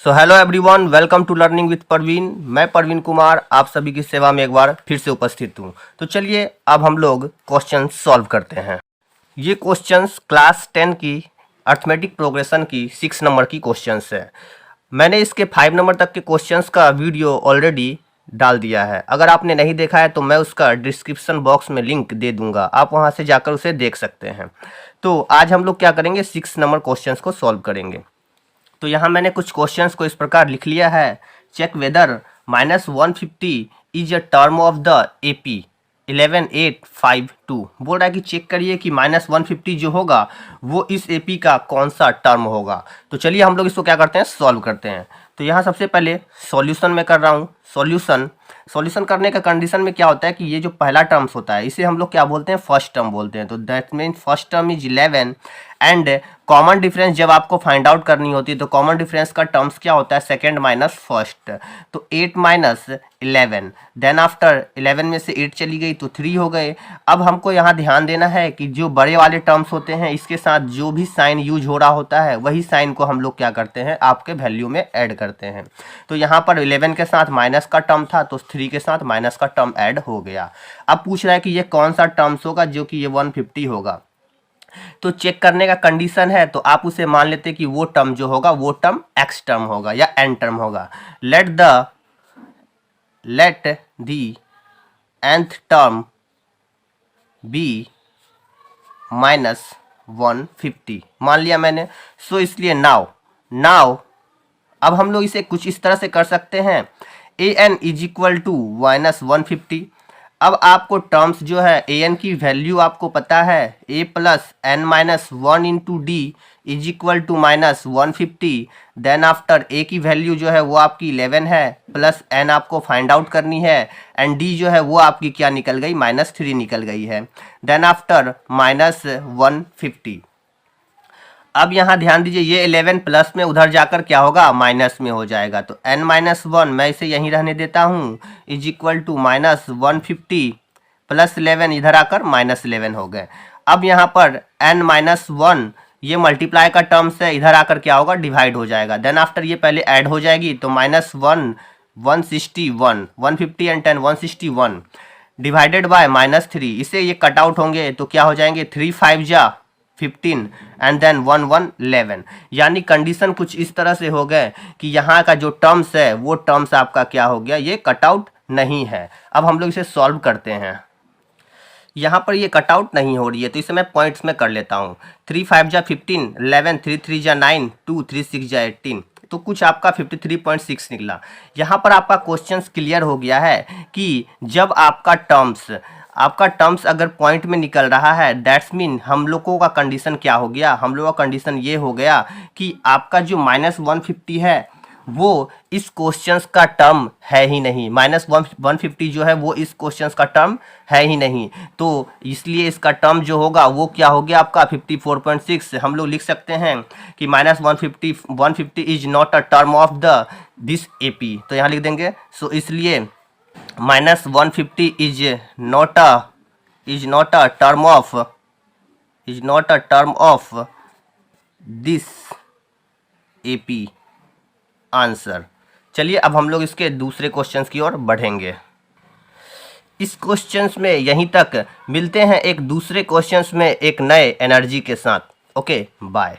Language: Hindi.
So hello everyone, welcome to learning with Parveen. मैं परवीन कुमार आप सभी की सेवा में एक बार फिर से उपस्थित हूँ। तो चलिए अब हम लोग क्वेश्चन सॉल्व करते हैं। ये क्वेश्चंस क्लास 10 की अर्थमेटिक प्रोग्रेशन की 6 नंबर की क्वेश्चंस है। मैंने इसके 5 नंबर तक के क्वेश्चंस का वीडियो ऑलरेडी डाल दिया है। अगर आपने नहीं देखा है तो मैं उसका डिस्क्रिप्शन बॉक्स में लिंक दे दूंगा, आप वहाँ से जाकर उसे देख सकते हैं। तो आज हम लोग क्या करेंगे, 6 नंबर क्वेश्चंस को सॉल्व करेंगे। तो यहाँ मैंने कुछ क्वेश्चंस को इस प्रकार लिख लिया है। Check whether -150 is a term of the AP 11852। बोल रहा है कि चेक करिए कि -150 जो होगा वो इस एपी का कौन सा टर्म होगा। तो चलिए हम लोग इसको क्या करते हैं, सॉल्व करते हैं। तो यहाँ सबसे पहले सॉल्यूशन में कर रहा हूँ। सॉल्यूशन करने का कंडीशन में क्या होता है कि ये जो पहला टर्म्स होता है इसे हम लोग क्या बोलते हैं, फर्स्ट टर्म बोलते हैं। तो that mean first term is 11 and common difference जब आपको फाइंड आउट करनी होती है तो कॉमन डिफरेंस का टर्म्स क्या होता है, सेकंड माइनस फर्स्ट। तो 8 माइनस 11, देन आफ्टर 11 में से 8 चली गई तो 3 हो गए। अब हमको यहाँ ध्यान देना है कि जो बड़े वाले टर्म्स होते हैं इसके साथ जो भी साइन यूज हो रहा होता है वही साइन को हम लोग क्या करते हैं, आपके वैल्यू में ऐड करते हैं। तो यहाँ पर 11 के साथ माइनस का टर्म था तो 3 के साथ माइनस का टर्म ऐड हो गया। अब पूछ रहा है कि ये कौन सा टर्म्स होगा, जो कि ये 150 होगा। तो चेक करने का कंडीशन है तो आप उसे मान लेते कि वो टर्म जो होगा वो टर्म एक्स टर्म होगा या एन टर्म होगा। Let the nth term be -150 मान लिया मैंने। सो इसलिए नाउ अब हम लोग इसे कुछ इस तरह से कर सकते हैं, an इज इक्वल टू -150। अब आपको टर्म्स जो है an की वैल्यू आपको पता है, a plus n minus 1 into d is equal to -150। Then after a की वैल्यू जो है वो आपकी 11 है, प्लस n आपको फाइंड आउट करनी है, एंड d जो है वो आपकी क्या निकल गई, -3 निकल गई है। Then after -150। अब यहाँ ध्यान दीजिए, ये 11 प्लस में उधर जाकर क्या होगा, माइनस में हो जाएगा। तो n-1 मैं इसे यहीं रहने देता हूँ, इज इक्वल टू -150 प्लस 11 इधर आकर -11 हो गए। अब यहाँ पर n-1 ये मल्टीप्लाई का टर्म्स है, इधर आकर क्या होगा, डिवाइड हो जाएगा। देन आफ्टर ये पहले ऐड हो जाएगी तो -1 161, 150 एंड 10 161 डिवाइडेड बाय -3, इसे ये कट आउट होंगे तो क्या हो जाएंगे, 3 5 जा 15 एंड देन 1 1 11। यानी कंडीशन कुछ इस तरह से हो गए कि यहाँ का जो टर्म्स है वो टर्म्स आपका क्या हो गया, ये कट आउट नहीं है। अब हम लोग इसे सॉल्व करते हैं। यहाँ पर ये कट आउट नहीं हो रही है तो इसे मैं पॉइंट्स में कर लेता हूँ। 3 5 जा 15, 11 3 3 जा 9, 2 3 6 जा 18, तो कुछ आपका 53.6 निकला। यहाँ पर आपका क्वेश्चन क्लियर हो गया है कि जब आपका टर्म्स अगर पॉइंट में निकल रहा है, दैट्स मीन हम लोगों का कंडीशन क्या हो गया, हम लोगों का कंडीशन ये हो गया कि आपका जो -150 है वो इस क्वेश्चंस का टर्म है ही नहीं। -150 जो है वो इस क्वेश्चंस का टर्म है ही नहीं, तो इसलिए इसका टर्म जो होगा वो क्या हो गया आपका 54.6। हम लोग लिख सकते हैं कि -150 is not a term of this AP, तो यहाँ लिख देंगे। सो इसलिए -150 is not a term of this AP answer. चलिए अब हम लोग इसके दूसरे क्वेश्चंस की ओर बढ़ेंगे। इस क्वेश्चंस में यहीं तक, मिलते हैं एक दूसरे क्वेश्चंस में एक नए एनर्जी के साथ। Okay, bye.